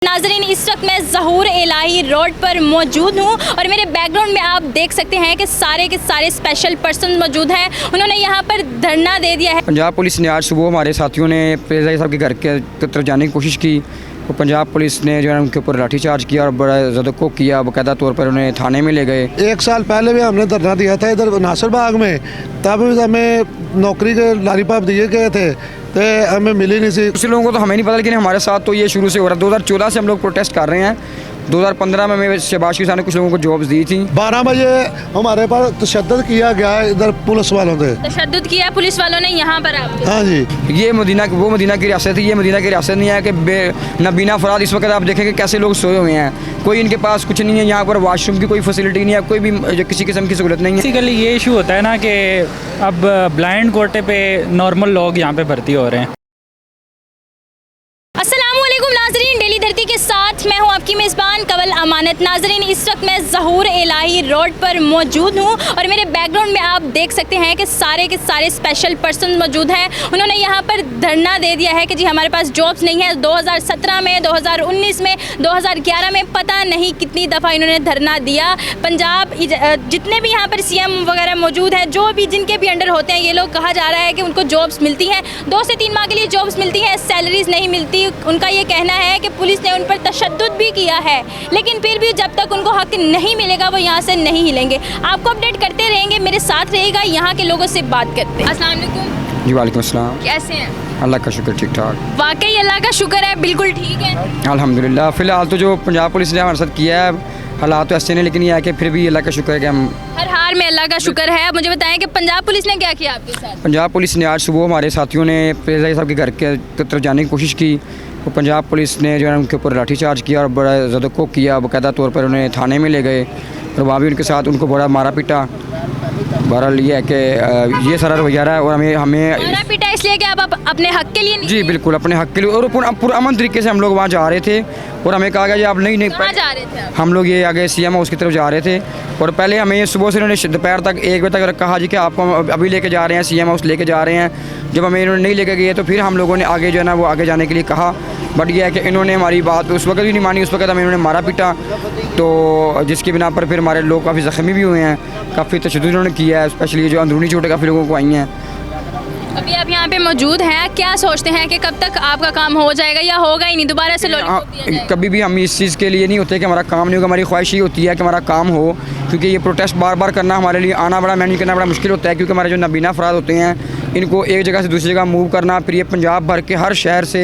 नाजरीन, इस वक्त मैं ज़हूर इलाही रोड पर मौजूद हूँ और मेरे बैकग्राउंड में आप देख सकते हैं कि सारे के सारे स्पेशल पर्सन मौजूद हैं। उन्होंने यहाँ पर धरना दे दिया है। पंजाब पुलिस ने आज सुबह हमारे साथियों ने प्रेज़ाई साहब के घर के तरफ जाने की कोशिश की तो पंजाब पुलिस ने जो है उनके ऊपर लाठीचार्ज किया और बड़ा ज़दको किया। बाकायदा तौर पर उन्हें थाने में ले गए। 1 साल पहले भी हमने धरना दिया था इधर नासिर बाग में, तब हमें नौकरी के लॉलीपॉप दिए गए थे तो हमें मिली नहीं सी। कुछ लोगों को तो हमें नहीं पता, लेकिन हमारे साथ तो ये शुरू से हो रहा है। 2014 से हम लोग प्रोटेस्ट कर रहे हैं। 2015 में मैं शहबाज शरीफ साहब ने कुछ लोगों को जॉब्स दी थी। 12 बजे हमारे पर तशद्दुद किया गया इधर पुलिस वालों ने। तशद्दुद किया पुलिस वालों ने यहाँ पर आप? हाँ जी, ये मदीना वो मदीना की रियासत है, ये मदीना की रियासत नहीं है कि नबीना फराद। इस वक्त आप देखेंगे कैसे लोग सोए हुए हैं, कोई इनके पास कुछ नहीं है। यहाँ पर वाशरूम की कोई फैसिलिटी नहीं है, कोई भी किसी किस्म की सहूलत नहीं है। बेसिकली ये इशू होता है ना कि अब ब्लाइंड कोटे पे नॉर्मल लोग यहाँ पे भर्ती हो रहे हैं। अस्सलामुअलैकुम नाजरीन, डेली धरती के साथ मैं हूं आपकी मेज़बान कवल अमानत। नाजरीन, इस वक्त मैं ज़हूर इलाही रोड पर मौजूद हूं और मेरे बैकग्राउंड में आप देख सकते हैं कि सारे के सारे स्पेशल पर्सन मौजूद हैं। उन्होंने यहां पर धरना दे दिया है कि जी हमारे पास जॉब्स नहीं है। 2017 में, 2019 में, 2011 में पता नहीं कितनी दफ़ा इन्होंने धरना दिया। पंजाब जितने भी यहाँ पर CM वगैरह मौजूद हैं, जो भी जिनके भी अंडर होते हैं, ये लोग कहा जा रहा है कि उनको जॉब्स मिलती हैं, 2 से 3 माह के लिए जॉब्स मिलती हैं, सैलरीज़ नहीं मिलती। उनका ये कहना है कि पुलिस ने उन पर तशद्दुद भी किया है, लेकिन फिर भी जब तक उनको हक नहीं मिलेगा वो यहाँ से नहीं हिलेंगे। आपको अपडेट करते रहेंगे, मेरे साथ रहेगा। यहाँ के लोगों से बात करते हैं। अस्सलाम वालेकुम। जी वालेकुम अस्सलाम। कैसे हैं? अल्लाह का शुक्र, ठीक ठाक। वाकई अल्लाह का शुक्र है, बिल्कुल ठीक है अल्हम्दुलिल्लाह। फ़िलहाल तो जो पंजाब पुलिस ने हमारे साथ किया है, हालात तो ऐसे नहीं, लेकिन ये है कि फिर भी अल्लाह का शुक्र है कि हम हर हाल में अल्लाह का शुक्र है। मुझे बताएं कि पंजाब पुलिस ने क्या किया आपके साथ? पंजाब पुलिस ने आज सुबह हमारे साथियों ने प्रेज़ाई साहब के घर के तरफ जाने की कोशिश की तो पंजाब पुलिस ने जो है उनके ऊपर लाठीचार्ज किया और बड़ा ज़दको किया। बाकायदा तौर पर उन्हें थाने में ले गए और वहाँ भी उनके साथ उनको बड़ा मारा पीटा। बहरहाल ये है कि ये सारा रवैया है और हमें मारा पीटा इसलिए कि आप अपने हक के लिए नहीं? जी बिल्कुल, अपने हक के लिए। और पूरा अमन तरीके से हम लोग वहाँ जा रहे थे और हमें कहा गया जी आप नहीं कहाँ जा रहे थे आप? हम लोग ये आगे CM हाउस की तरफ जा रहे थे और पहले हमें ये सुबह से इन्होंने दोपहर तक 1 बजे तक कहा जी कि आपको हम अभी लेके जा रहे हैं, CM हाउस लेके जा रहे हैं। जब हमें इन्होंने नहीं लेके गए तो फिर हम लोगों ने आगे जो है ना वो आगे जाने के लिए कहा, बट ये है कि इन्होंने हमारी बात उस वक्त भी नहीं मानी। उस वक्त हमें इन्होंने मारा पीटा, तो जिसकी बिना पर फिर हमारे लोग काफ़ी ज़ख्मी भी हुए हैं, काफ़ी तशद्दुद इन्होंने किया है। स्पेशली जो अंदरूनी चोटें काफ़ी लोगों को आई हैं। अभी आप यहाँ पे मौजूद हैं, क्या सोचते हैं कि कब तक आपका काम हो जाएगा या होगा ही नहीं, दोबारा से लॉलीपॉप दिया जाएगा? कभी भी हम इस चीज़ के लिए नहीं होते कि हमारा काम नहीं होगा। हमारी ख्वाहिश ये होती है कि हमारा काम हो, क्योंकि ये प्रोटेस्ट बार बार करना हमारे लिए आना बड़ा मैनेज करना बड़ा मुश्किल होता है, क्योंकि हमारे जो नबीना अफराद होते हैं इनको एक जगह से दूसरी जगह मूव करना, फिर ये पंजाब भर के हर शहर से,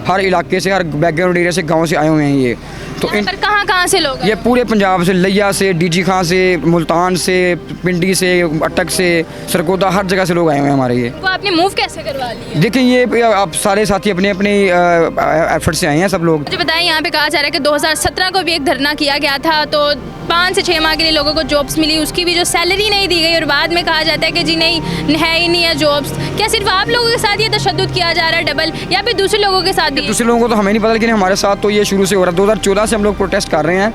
हर इलाके से, हर बैकग्राउंड एरिया से, गाँव से आए हुए हैं। ये तो पर कहाँ से लोग? ये पूरे पंजाब से, लिया से, DG खां से, मुल्तान से, पिंडी से, अटक से, सरगोदा, हर जगह से लोग आए हुए हैं हमारे। ये तो आपने मूव कैसे करवा लिया? देखिए ये आप सारे साथी अपने अपने एफर्ट से आए हैं सब लोग। मुझे बताएं, यहाँ पे कहा जा रहा है कि 2017 को भी एक धरना किया गया था, तो 5 से 6 माह के लिए लोगों को जॉब्स मिली, उसकी भी जो सैलरी नहीं दी गई और बाद में कहा जाता है कि जी नहीं है ही नहीं है जॉब्स। क्या सिर्फ आप लोगों के साथ ये तशद्दुद किया जा रहा है डबल, या फिर दूसरे लोगों के साथ भी? दूसरे लोगों को तो हमें नहीं पता, लेकिन हमारे साथ तो ये शुरू से हो रहा है। 2014 से हम लोग प्रोटेस्ट कर रहे हैं।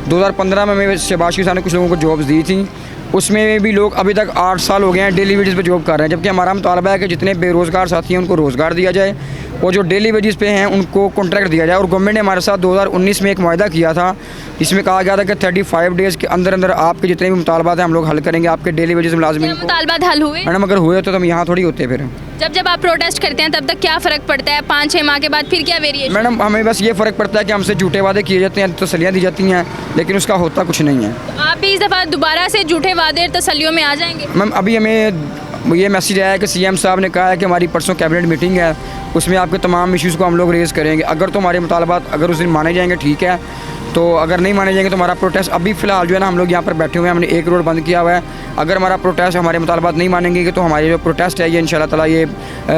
2015 में मैं शहबाज शरीफ साहब ने कुछ लोगों को जॉब्स दी थी, उसमें भी लोग अभी तक 8 साल हो गए हैं डेली वेजेस पे जॉब कर रहे हैं। जबकि हमारा मुतालबा है कि जितने बेरोज़गार साथी हैं उनको रोज़गार दिया जाए और जो डेली वेजेस पे हैं उनको कॉन्ट्रैक्ट दिया जाए। और गवर्नमेंट ने हमारे साथ 2019 में एक मुआहदा किया था, इसमें कहा गया था कि 35 डेज़ के अंदर अंदर आपके जितने भी मुतालबात हैं हम लोग हल करेंगे, आपके डेली वेजेस मुलाजमीन को। मुतालबात हल हुए? मैडम अगर हुए तो हम यहाँ थोड़ी होते फिर। जब आप प्रोटेस्ट करते हैं तब तक क्या फ़र्क पड़ता है? 5-6 माह के बाद फिर क्या वेरिएशन? मैडम हमें बस ये फ़र्क पड़ता है कि हमसे झूठे वादे किए जाते हैं, तसल्लियाँ दी जाती हैं, लेकिन उसका होता कुछ नहीं है। तो आप भी इस दफ़ा दोबारा से झूठे वादे और तसल्लियों में आ जाएंगे? मैम अभी हमें ये मैसेज आया है कि CM साहब ने कहा है कि हमारी परसों कैबिनेट मीटिंग है, उसमें आपके तमाम इश्यूज़ को हम लोग रेज़ करेंगे। अगर तो हमारे मुतालबात अगर उस दिन माने जाएंगे ठीक है, तो अगर नहीं माने जाएंगे तो हमारा प्रोटेस्ट अभी फ़िलहाल जो है ना हम लोग यहाँ पर बैठे हुए हैं, हमने एक रोड बंद किया हुआ है। अगर हमारा प्रोटेस्ट हमारे मुतालबात नहीं मानेंगे तो हमारे जो प्रोटेस्ट है ये इंशाल्लाह ताला ये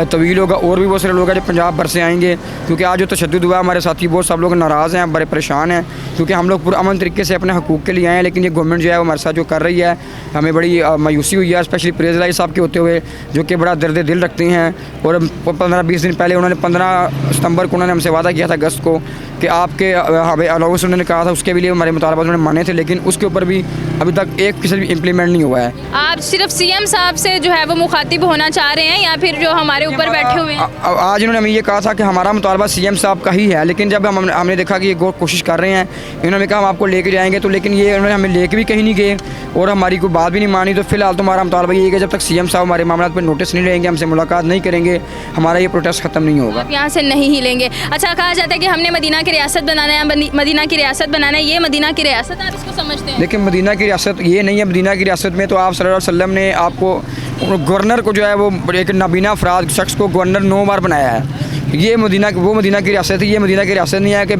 तवील होगा और भी बहुत सारे लोग हैं जो पंजाब भर से आएंगे, क्योंकि आज जो तशद्दुद हुआ हमारे साथी बहुत सब लोग नाराज़ हैं, बड़े परेशान हैं, क्योंकि हम लोग पूरा अमन तरीके से अपने हकूक़ के लिए आए हैं। लेकिन ये गवर्नमेंट जो है वो हमारे साथ जो कर रही है हमें बड़ी मायूसी हुई है, स्पेशली प्रेज़ाई साहब के होते हुए, जो कि बड़ा दर्द दिल रखते हैं। और 15-20 दिन पहले उन्होंने 15 सितंबर को उन्होंने हमसे वादा किया था अगस्त को कि आपके हमें अलाउंस उन्होंने कहा था उसके भी लिए हमारे मुतालबात उन्होंने माने थे, लेकिन उसके ऊपर भी अभी तक एक फीसद भी इम्प्लीमेंट नहीं हुआ है। आप सिर्फ सीएम साहब से जो है वो मुखातिब होना चाह रहे हैं या फिर जो हमारे ऊपर बैठे हुए हैं? आज इन्होंने हमें ये कहा था कि हमारा मुतालबा सीएम साहब का ही है, लेकिन जब हमने देखा कि ये कोशिश कर रहे हैं, इन्होंने कहा हम आपको लेके जाएंगे, तो लेकिन ये उन्होंने हमें लेके भी कहीं नहीं गए और हमारी कोई बात भी नहीं मानी। तो फिलहाल तो हमारा मुतालबा ये है कि जब तक सीएम साहब हमारे मामला पर नोटिस नहीं लेंगे, हमसे मुलाकात नहीं करेंगे, हमारा ये प्रोटेस्ट ख़त्म नहीं होगा। आप यहाँ से नहीं हिलेंगे। अच्छा, कहा जाता है कि हमने मदीना की रियासत बनाना है, मदीना की रियासत बनाना है, ये मदीना की रियासत आप इसको समझते हैं? देखिए, मदीना की रियासत ये नहीं है। मदीना की रियासत में तो आप सल्लल्लाहु अलैहि वसल्लम ने आपको गवर्नर को जो है वो एक नाबीना अफराद शख्स को गवर्नर 9 बार बनाया है। ये वो मदीना की रियासत है, ये मदीना की रियासत नहीं है कि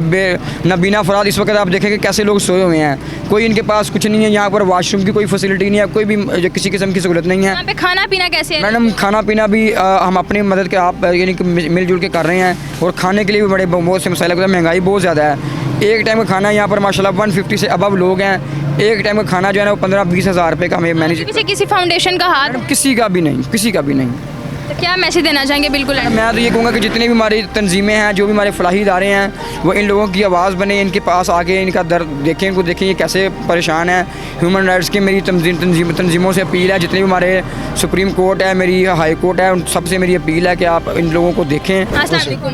नाबीना अफराद इस वक्त आप देखेंगे कैसे लोग सोए हुए हैं, कोई इनके पास कुछ नहीं है, यहाँ पर वॉशरूम की कोई फैसिलिटी नहीं है, कोई भी किसी किस्म की सहूलत नहीं है। यहाँ पे खाना पीना कैसे है? मैडम, खाना पीना भी हम अपनी मदद के आप यानी कि मिलजुल के कर रहे हैं, और खाने के लिए भी बहुत से मसाइल, महंगाई बहुत ज़्यादा है। एक टाइम का खाना यहाँ पर माशाल्लाह 150 से अबव लोग हैं, एक टाइम का खाना जो है ना वो 15-20 हज़ार रुपये का हमें मैनेज। किसी फाउंडेशन का हाथ? मैडम, किसी का भी नहीं, किसी का भी नहीं। तो क्या मैसेज देना चाहेंगे? बिल्कुल मैं तो ये कहूँगा कि जितनी भी हमारी तंजीमें हैं, जो भी हमारे फलाही इदारे हैं, वो इन लोगों की आवाज़ बने, इनके पास आके इनका दर्द देखें, इनको देखें ये कैसे परेशान है। ह्यूमन राइट्स की मेरी तंजीमों से अपील है, जितने भी हमारे सुप्रीम कोर्ट है, मेरी हाई कोर्ट है, उन सबसे मेरी अपील है कि आप इन लोगों को देखें।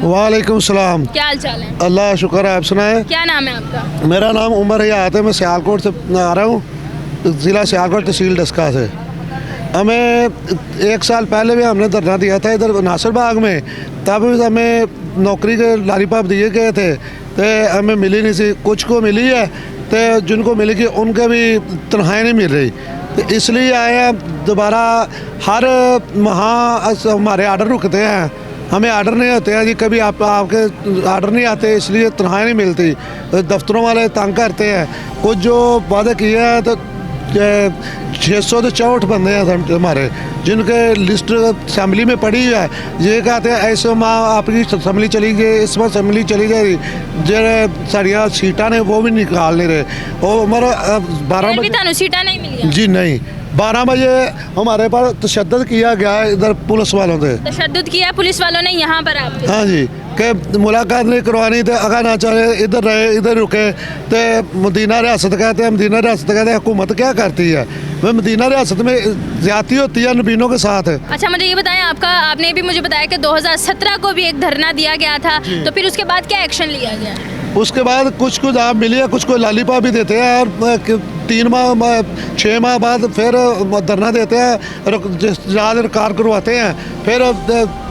वालेकुम सलाम। क्या हाल चाल है? अल्लाह शुक्र है, आप सुनाए? क्या नाम है आपका? मेरा नाम उमर हयात है, मैं सियालकोट से आ रहा हूँ, ज़िला सियालकोट तहसील डस्का से। हमें 1 साल पहले भी हमने धरना दिया था इधर नासिर बाग में, तब हमें नौकरी के लालीपाप दिए गए थे, तो हमें मिली नहीं थी। कुछ को मिली है, तो जिनको मिली कि उनके भी तनख्वाहें नहीं मिल रही, तो इसलिए आए हैं दोबारा। हर माह हमारे आर्डर रुकते हैं, हमें आर्डर नहीं होते हैं जी, कभी आपके आर्डर नहीं आते, इसलिए तनख्वाहें नहीं मिलती। दफ्तरों वाले तंग करते हैं। कुछ जो वादे किए हैं तो 664 बंदे हैं हमारे, जिनके लिस्ट असम्बली में पड़ी है। ये कहते हैं ऐसे माँ आपकी असम्बली चली गई, इस बार असम्बली चली जाएगी, जो साड़ियाँ सीटा ने वो भी निकाल नहीं रहे। और हमारा 12 बजे सीटा नहीं मिली जी नहीं, 12 बजे हमारे पास तशद्दुद किया गया है इधर पुलिस वालों से। तशद्दुद किया पुलिस वालों ने यहाँ पर आपको? हाँ जी, कि मुलाकात नहीं करवानी, तो अगर ना चाहे इधर रहे, इधर रुके। तो मदीना रियासत कहते हैं, मदीना रियासत कहते हैं। हुकूमत क्या करती है? वह मदीना रियासत में ज़्यादती होती है नबीनों के साथ। अच्छा, मुझे ये बताएं, आपने भी मुझे बताया कि 2017 को भी एक धरना दिया गया था, तो फिर उसके बाद क्या एक्शन लिया गया? उसके बाद कुछ आप मिली है, कुछ को लालीपा भी देते हैं, और 3 माह 6 माह बाद फिर धरना देते हैं, ज़्यादा रिकॉर्ड करवाते हैं, फिर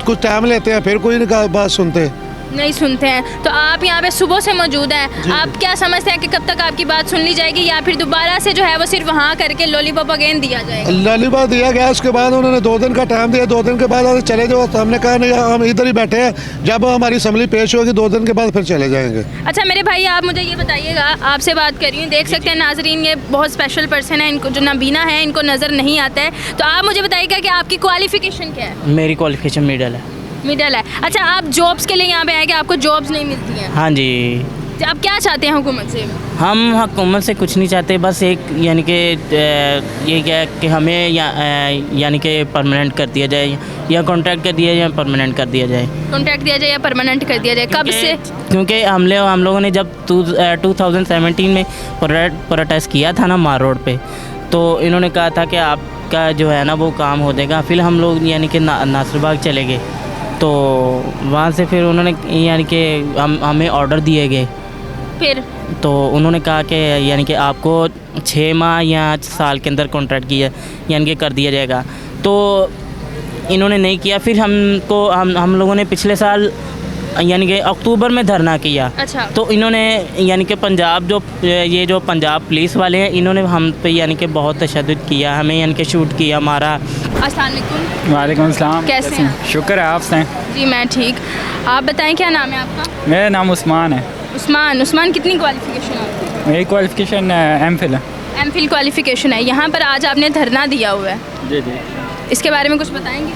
कुछ टाइम लेते हैं, फिर कोई बात नहीं सुनते हैं। तो आप यहाँ पे सुबह से मौजूद हैं, आप क्या समझते हैं कि कब तक आपकी बात सुन ली जाएगी, या फिर दोबारा से जो है वो सिर्फ वहाँ करके लॉलीपॉप अगेन दिया जाएगा? लॉलीपॉप दिया गया, उसके बाद उन्होंने 2 दिन का टाइम दिया, 2 दिन के बाद चले जाओ। तो हमने कहा नहीं, हम इधर ही बैठे हैं, जब हमारी असम्बली पेश होगी 2 दिन के बाद फिर चले जाएंगे। अच्छा मेरे भाई, आप मुझे ये बताइएगा, आपसे बात कर रही हूँ, देख सकते हैं नाजरीन, ये बहुत स्पेशल पर्सन है, इनको जो नाबीना है इनको नज़र नहीं आता है। तो आप मुझे बताइएगा कि आपकी क्वालिफिकेशन क्या है? मेरी क्वालिफिकेशन मिडल है। अच्छा, आप जॉब्स के लिए यहाँ पे आए कि आपको जॉब्स नहीं मिलती हैं? हाँ जी। आप क्या चाहते हैं हुकूमत से? हम हुकूमत से कुछ नहीं चाहते, बस एक यानी कि ये क्या है कि हमें यानी कि परमानेंट कर दिया जाए, या कॉन्ट्रैक्ट कर दिया जाए, परमानेंट कर दिया जाए। कॉन्ट्रैक्ट दिया जाए या परमानेंट कर दिया जाए? कब से? क्योंकि हम लोगों ने जब 2017 में प्रोटेस्ट किया था ना मार रोड पे, तो इन्होंने कहा था कि आपका जो है ना वो काम हो जाएगा। फिर हम लोग यानी कि नासिर बाग चले गए, तो वहाँ से फिर उन्होंने यानी कि हमें ऑर्डर दिए गए। फिर तो उन्होंने कहा कि यानी कि आपको 6 माह या साल के अंदर कॉन्ट्रैक्ट किया यानी कि कर दिया जाएगा। तो इन्होंने नहीं किया। फिर हम लोगों ने पिछले साल यानी कि अक्टूबर में धरना किया। अच्छा। तो इन्होंने यानी कि पंजाब जो पंजाब पुलिस वाले हैं, इन्होंने हम पे यानी कि बहुत तशद्दुद किया, हमें यानी कि शूट किया, मारा। अस्सलाम वालेकुम। वालेकुम अस्सलाम। कैसे हैं? शुक्र है, आप से? जी मैं ठीक। आप बताएं क्या नाम है आपका? मेरा नाम उस्मान है। उस्मान, कितनी क्वालिफिकेशन है आपकी? मेरी क्वालिफिकेशन एमफिल है। एमफिल क्वालिफिकेशन है। यहाँ पर आज आपने धरना दिया हुआ है, जी जी। इसके बारे में कुछ बताएंगे?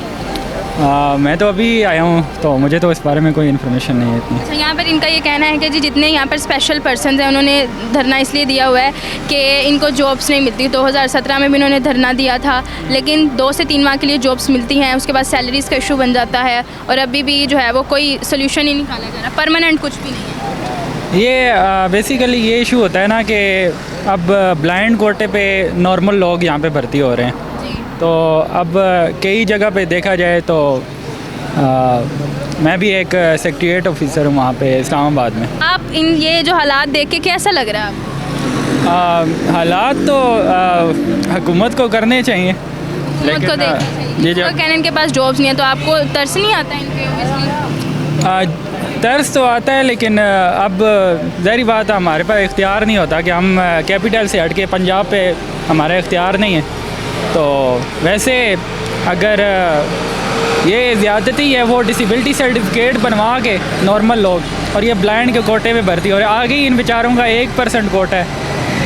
मैं तो अभी आया हूँ, तो मुझे तो इस बारे में कोई इन्फॉर्मेशन नहीं है इतनी। अच्छा, यहाँ पर इनका ये कहना है कि जी जितने यहाँ पर स्पेशल पर्सन हैं, उन्होंने धरना इसलिए दिया हुआ है कि इनको जॉब्स नहीं मिलती। 2017 में भी इन्होंने धरना दिया था, लेकिन 2 से 3 माह के लिए जॉब्स मिलती हैं, उसके बाद सैलरीज़ का इशू बन जाता है, और अभी भी जो है वो कोई सोल्यूशन ही निकाला जा रहा, परमानेंट कुछ भी नहीं है। ये बेसिकली ये इशू होता है ना कि अब ब्लाइंड कोटे पे नॉर्मल लोग यहाँ पे भर्ती हो रहे हैं। तो अब कई जगह पे देखा जाए तो मैं भी एक सेक्रेटरीट ऑफिसर हूँ वहाँ पे इस्लामाबाद में। आप इन ये जो हालात देख के कैसा लग रहा है आपको? हालात तो हुकूमत को करने चाहिए, हुकूमत को देखना चाहिए। जी तो कहने इनके पास जॉब्स नहीं है तो आपको तरस नहीं आता है इनके obviously? तर्स तो आता है, लेकिन अब ज़ाहिर बात है हमारे पास इख्तियार नहीं होता कि हम कैपिटल से हट के पंजाब पे हमारा इख्तियार नहीं है। तो वैसे अगर ये ज़्यादती है वो डिसेबिलिटी सर्टिफिकेट बनवा के नॉर्मल लोग और ये ब्लाइंड के कोटे में भर्ती हो रहे हैं। आगे ही इन बेचारों का 1% कोटा है,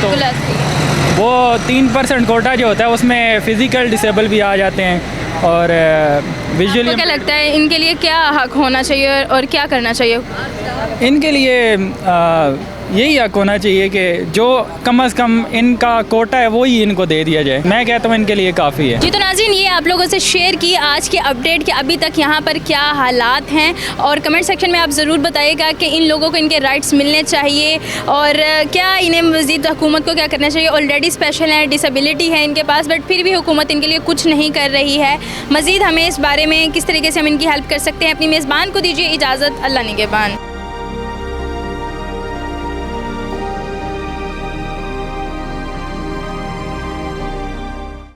तो वो 3% कोटा जो होता है उसमें फ़िज़िकल डिसेबल भी आ जाते हैं। और विजुअली क्या लगता है इनके लिए क्या हक होना चाहिए और क्या करना चाहिए? इनके लिए यही हक होना चाहिए कि जो कम से कम इनका कोटा है वो ही इनको दे दिया जाए। मैं कहता हूँ इनके लिए काफ़ी है। जी तो नाज़रीन, ये आप लोगों से शेयर की आज के अपडेट के अभी तक यहाँ पर क्या हालात हैं, और कमेंट सेक्शन में आप ज़रूर बताइएगा कि इन लोगों को इनके राइट्स मिलने चाहिए और क्या इन्हें मज़ीद हुकूमत को क्या करना चाहिए। ऑलरेडी स्पेशल है, डिसेबिलिटी है इनके पास, बट फिर भी हुकूमत इनके लिए कुछ नहीं कर रही है। मज़ीद हमें इस बारे में किस तरीके से हम इनकी हेल्प कर सकते हैं। अपनी मेज़बान को दीजिए इजाज़त। अल्लाह निगहबान।